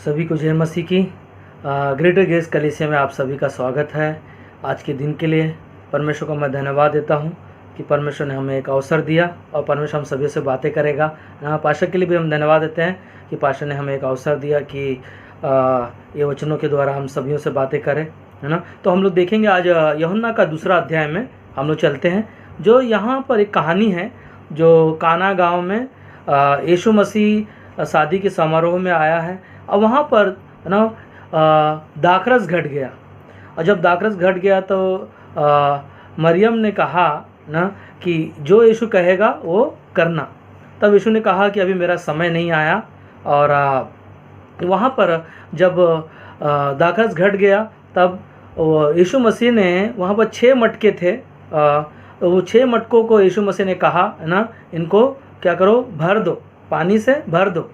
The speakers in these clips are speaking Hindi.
सभी को जय मसीह की। ग्रेटर ग्रेस कलीसिया में आप सभी का स्वागत है। आज के दिन के लिए परमेश्वर को मैं धन्यवाद देता हूं कि परमेश्वर ने हमें एक अवसर दिया और परमेश्वर हम सभी से बातें करेगा। पास्टर के लिए भी हम धन्यवाद देते हैं कि पास्टर ने हमें एक अवसर दिया कि ये वचनों के द्वारा हम सभी से बातें करें, है ना। तो हम लोग देखेंगे आज यूहन्ना का 2 अध्याय में हम लोग चलते हैं। जो यहाँ पर एक कहानी है जो काना गाँव में यीशु मसीह शादी के समारोह में आया है और वहाँ पर ना दाखरस घट गया। और जब दाखरस घट गया तो मरियम ने कहा ना कि जो यीशु कहेगा वो करना। तब यीशु ने कहा कि अभी मेरा समय नहीं आया। और वहाँ पर जब दाखरस घट गया तब यीशु मसीह ने वहाँ पर 6 मटके थे। वो 6 मटकों को यीशु मसीह ने कहा ना, इनको क्या करो, भर दो, पानी से भर दो।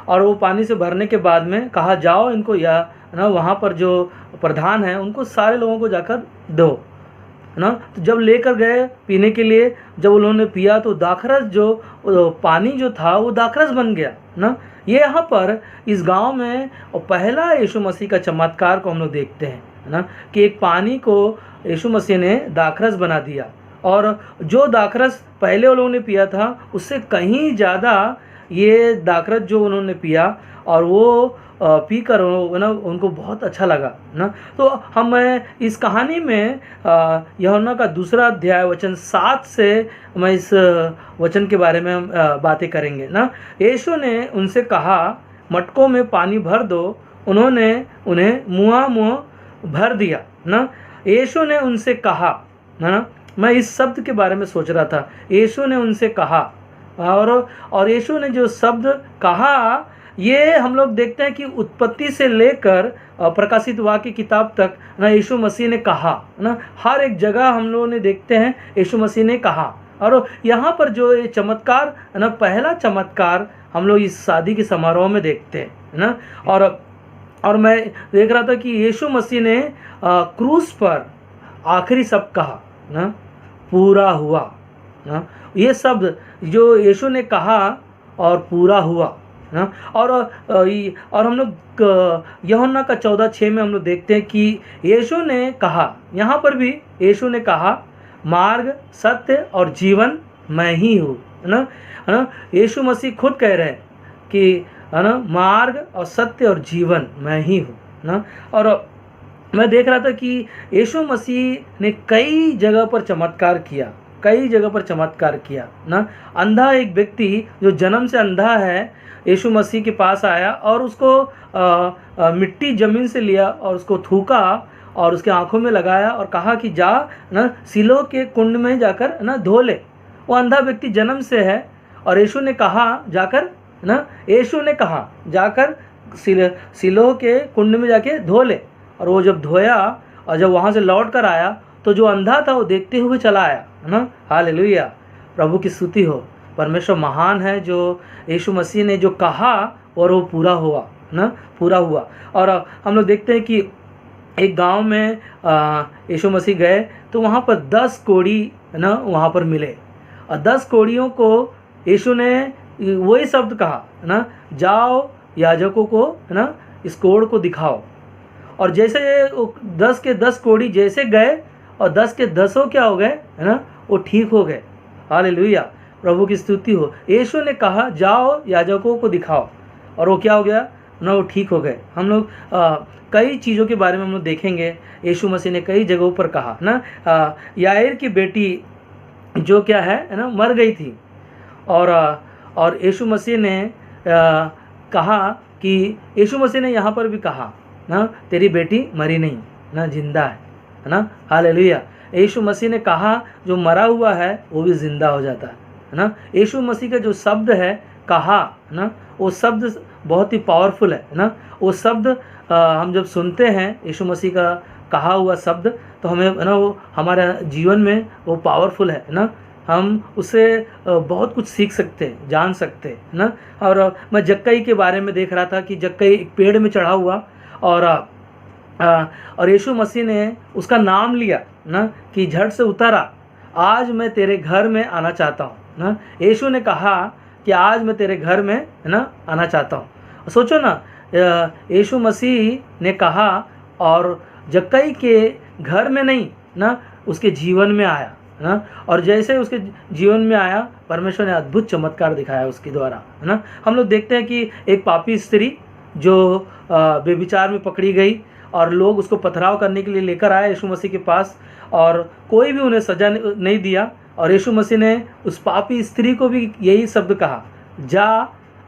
और वो पानी से भरने के बाद में कहा जाओ इनको, या ना वहाँ पर जो प्रधान है उनको सारे लोगों को जाकर दो, ना। तो जब लेकर गए पीने के लिए, जब उन्होंने पिया तो दाखरस जो पानी जो था वो दाखरस बन गया ना। ये यहाँ पर इस गांव में पहला यीशु मसीह का चमत्कार को हम लोग देखते हैं ना, कि एक पानी को यीशु मसीह ने दाखरस बना दिया। और जो दाखरस पहले उन लोगों ने पिया था उससे कहीं ज़्यादा ये दाखरस जो उन्होंने पिया और वो पी कर ना उनको बहुत अच्छा लगा ना। तो हम इस कहानी में यूहन्ना का 2 अध्याय वचन 7 से मैं इस वचन के बारे में हम बातें करेंगे ना। यीशु ने उनसे कहा मटकों में पानी भर दो। उन्होंने उन्हें मुँह भर दिया ना। यीशु ने उनसे कहा ना, मैं इस शब्द के बारे में सोच रहा था। यीशु ने उनसे कहा, और यीशु ने जो शब्द कहा ये हम लोग देखते हैं कि उत्पत्ति से लेकर प्रकाशित वाक्य किताब तक ना यीशु मसीह ने कहा ना। हर एक जगह हम लोगों ने देखते हैं यीशु मसीह ने कहा। और यहाँ पर जो ये चमत्कार ना, पहला चमत्कार हम लोग इस शादी के समारोह में देखते हैं ना। और मैं देख रहा था कि यीशु मसीह ने क्रूस पर आखिरी शब्द कहा ना, पूरा हुआ ना। ये शब्द जो यीशु ने कहा और पूरा हुआ ना। और हम लोग यूहन्ना का 14:6 में हम लोग देखते हैं कि यीशु ने कहा, यहाँ पर भी यीशु ने कहा मार्ग सत्य और जीवन मैं ही हूँ, है ना। यीशु मसीह खुद कह रहे हैं कि है ना, मार्ग और सत्य और जीवन मैं ही हूँ ना। और मैं देख रहा था कि यीशु मसीह ने कई जगह पर चमत्कार किया ना। अंधा एक व्यक्ति जो जन्म से अंधा है यीशु मसीह के पास आया और उसको मिट्टी ज़मीन से लिया और उसको थूका और उसके आंखों में लगाया और कहा कि जा ना सिलोह के कुंड में जाकर ना धो ले। वो अंधा व्यक्ति जन्म से है और यीशु ने कहा जाकर सिलोह के कुंड में जाके धो ले। और वो जब धोया और जब वहाँ से लौट कर आया तो जो अंधा था वो देखते हुए चला आया, है ना। हालेलुया, प्रभु की स्तुति हो। परमेश्वर महान है, जो यीशु मसीह ने जो कहा और वो पूरा हुआ ना, पूरा हुआ। और हम लोग देखते हैं कि एक गांव में यीशु मसीह गए तो वहाँ पर 10 कोढ़ी ना वहाँ पर मिले। और 10 कोढ़ियों को यीशु ने वही शब्द कहा ना, जाओ याजकों को है ना इस कोढ़ को दिखाओ। और जैसे 10 के 10 कोढ़ी जैसे गए और 10 के 10 क्या हो गए, है ना, वो ठीक हो गए। हालेलुया, प्रभु की स्तुति हो। यीशु ने कहा जाओ याजकों को दिखाओ और वो क्या हो गया ना, वो ठीक हो गए। हम लोग कई चीज़ों के बारे में हम लोग देखेंगे। यीशु मसीह ने कई जगहों पर कहा ना, याईर की बेटी जो क्या है ना मर गई थी और यीशु मसीह ने कहा कि यीशु मसीह ने यहाँ पर भी कहा ना, तेरी बेटी मरी नहीं ना, जिंदा है ना। हालेलुया, यीशु मसीह ने कहा जो मरा हुआ है वो भी जिंदा हो जाता है ना। यीशु मसीह का जो शब्द है कहा ना, वो शब्द बहुत ही पावरफुल है ना। वो शब्द हम जब सुनते हैं यीशु मसीह का कहा हुआ शब्द तो हमें है ना वो हमारे जीवन में वो पावरफुल है ना। हम उससे बहुत कुछ सीख सकते हैं, जान सकते हैं ना। और मैं जक्कई के बारे में देख रहा था कि जक्कई एक पेड़ में चढ़ा हुआ और यीशु मसीह ने उसका नाम लिया ना कि झट से उतरा, आज मैं तेरे घर में आना चाहता हूँ ना। यीशु ने कहा कि आज मैं तेरे घर में है ना आना चाहता हूँ। सोचो ना, यीशु मसीह ने कहा और जक्कई के घर में नहीं ना, उसके जीवन में आया ना, और जैसे उसके जीवन में आया परमेश्वर ने अद्भुत चमत्कार दिखाया उसके द्वारा, है ना। हम लोग देखते हैं कि एक पापी स्त्री जो बेविचार में पकड़ी गई और लोग उसको पथराव करने के लिए लेकर आए यीशु मसीह के पास, और कोई भी उन्हें सजा नहीं दिया, और यीशु मसीह ने उस पापी स्त्री को भी यही शब्द कहा, जा,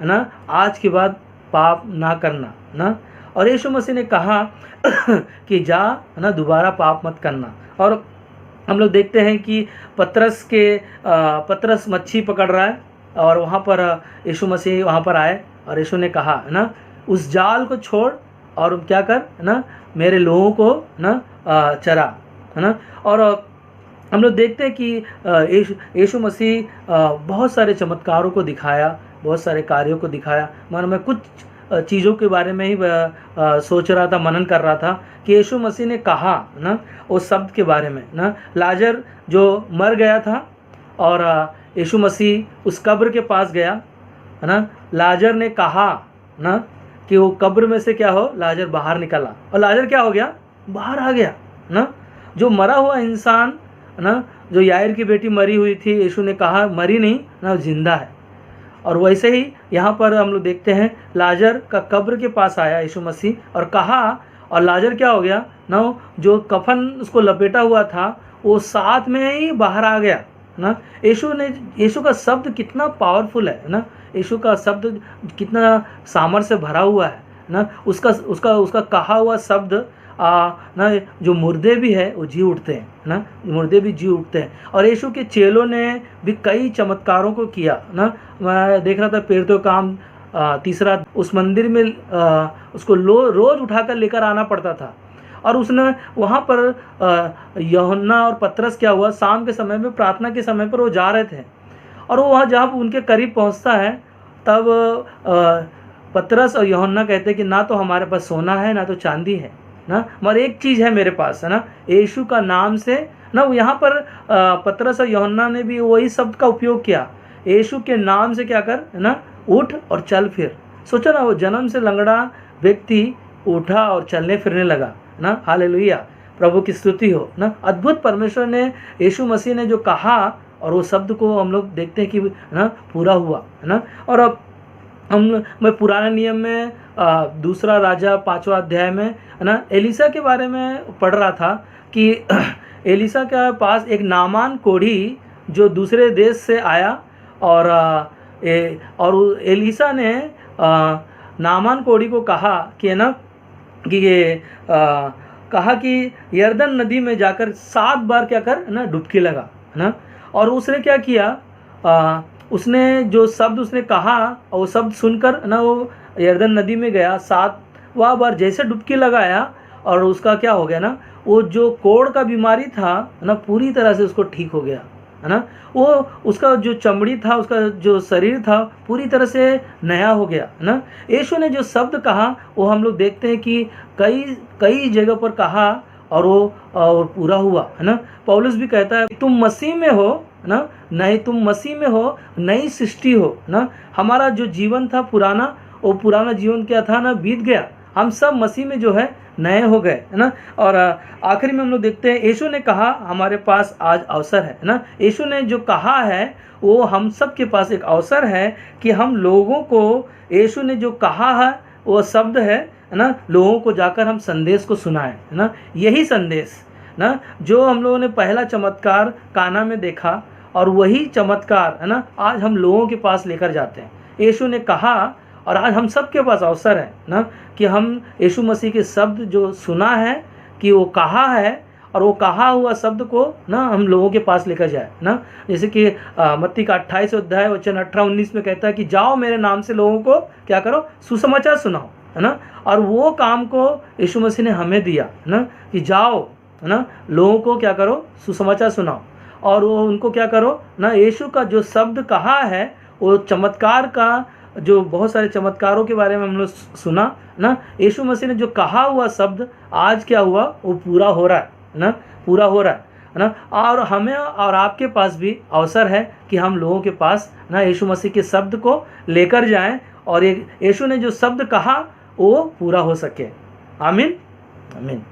है ना, आज के बाद पाप ना करना ना। और यीशु मसीह ने कहा कि जा, है ना, दोबारा पाप मत करना। और हम लोग देखते हैं कि पतरस मच्छी पकड़ रहा है और वहाँ पर यीशु मसीह वहाँ पर आए और यीशु ने कहा, है ना, उस जाल को छोड़ और क्या कर, है ना, मेरे लोगों को ना चरा, है ना। और हम लोग देखते हैं कि यीशु मसीह बहुत सारे चमत्कारों को दिखाया, बहुत सारे कार्यों को दिखाया। मैं कुछ चीज़ों के बारे में ही सोच रहा था, मनन कर रहा था कि यीशु मसीह ने कहा ना उस शब्द के बारे में ना, लाजर जो मर गया था और यीशु मसीह उस कब्र के पास गया, है ना। लाजर ने कहा ना कि वो कब्र में से क्या हो, लाजर बाहर निकला, और लाजर क्या हो गया, बाहर आ गया ना। जो मरा हुआ इंसान ना, जो यायर की बेटी मरी हुई थी, यीशु ने कहा मरी नहीं ना, जिंदा है। और वैसे ही यहाँ पर हम लोग देखते हैं लाजर का कब्र के पास आया यीशु मसीह और कहा, और लाजर क्या हो गया ना, जो कफन उसको लपेटा हुआ था वो साथ में ही बाहर आ गया ना। यीशु का शब्द कितना पावरफुल है ना, यीशु का शब्द कितना सामर्थ्य से भरा हुआ है ना। उसका कहा हुआ शब्द ना, जो मुर्दे भी है वो जी उठते हैं ना, मुर्दे भी जी उठते हैं। और यीशु के चेलों ने भी कई चमत्कारों को किया ना। मैं देख रहा था पेड़ों काम 3 उस मंदिर में उसको रोज़ उठाकर लेकर आना पड़ता था, और उसने वहाँ पर यूहन्ना और पतरस क्या हुआ, शाम के समय में प्रार्थना के समय पर वो जा रहे थे, और वो वहाँ जहाँ उनके करीब पहुँचता है तब पतरस और यूहन्ना कहते हैं कि ना तो हमारे पास सोना है ना तो चांदी है ना, मगर एक चीज़ है मेरे पास, है ना, यीशु का नाम से ना। यहाँ पर पतरस और यूहन्ना ने भी वही शब्द का उपयोग किया, यीशु के नाम से क्या कर, है ना, उठ और चल फिर। सोचो ना, वो जन्म से लंगड़ा व्यक्ति उठा और चलने फिरने लगा ना। हालेलुया, प्रभु की स्तुति हो ना। अद्भुत परमेश्वर ने, यीशु मसीह ने जो कहा, और वो शब्द को हम लोग देखते हैं कि ना पूरा हुआ, है ना। और अब मैं पुराने नियम में 2 राजा 5वां अध्याय में, है ना, एलिसा के बारे में पढ़ रहा था कि एलिसा के पास एक नामान कोढ़ी जो दूसरे देश से आया, और एलिसा ने नामान कोढ़ी को कहा कि, है ना, कि ये कहा कि यरदन नदी में जाकर 7 बार क्या कर, है ना, डुबकी लगा, है ना। और उसने क्या किया, उसने जो शब्द उसने कहा और वो शब्द सुनकर ना वो यरदन नदी में गया, 7वां बार जैसे डुबकी लगाया, और उसका क्या हो गया ना, वो जो कोढ़ का बीमारी था ना पूरी तरह से उसको ठीक हो गया, है ना। वो उसका जो चमड़ी था, उसका जो शरीर था पूरी तरह से नया हो गया, है ना। यीशु ने जो शब्द कहा वो हम लोग देखते हैं कि कई जगह पर कहा और वो पूरा हुआ, है ना। पौलुस भी कहता है तुम मसीह में हो ना, नहीं तुम मसीह में हो, नई सृष्टि हो ना। हमारा जो जीवन था पुराना, वो पुराना जीवन क्या था ना, बीत गया, हम सब मसीह में जो है नए हो गए, है ना। और आखिरी में हम लोग देखते हैं यीशु ने कहा हमारे पास आज अवसर है ना। यीशु ने जो कहा है वो हम सब के पास एक अवसर है कि हम लोगों को, यीशु ने जो कहा है वो शब्द है ना, लोगों को जाकर हम संदेश को सुनाएं, है ना। यही संदेश ना जो हम लोगों ने पहला चमत्कार काना में देखा, और वही चमत्कार, है ना, आज हम लोगों के पास लेकर जाते हैं। यीशु ने कहा, और आज हम सब के पास अवसर है ना कि हम यीशु मसीह के शब्द जो सुना है कि वो कहा है, और वो कहा हुआ शब्द को ना हम लोगों के पास लेकर जाए ना। जैसे कि मत्ती का 28 अध्याय वचन 18-19 में कहता है कि जाओ मेरे नाम से लोगों को क्या करो, सुसमाचार सुनाओ, है ना। और वो काम को यीशु मसीह ने हमें दिया, है ना, कि जाओ, है ना, लोगों को क्या करो, सुसमाचार सुनाओ, और वो उनको क्या करो ना, यीशु का जो शब्द कहा है वो चमत्कार का, जो बहुत सारे चमत्कारों के बारे में हम लोग सुना ना, यीशु मसीह ने जो कहा हुआ शब्द आज क्या हुआ, वो पूरा हो रहा है ना, पूरा हो रहा है ना। और हमें और आपके पास भी अवसर है कि हम लोगों के पास ना यीशु मसीह के शब्द को लेकर जाएं, और यीशु ने जो शब्द कहा वो पूरा हो सके। आमीन आमीन।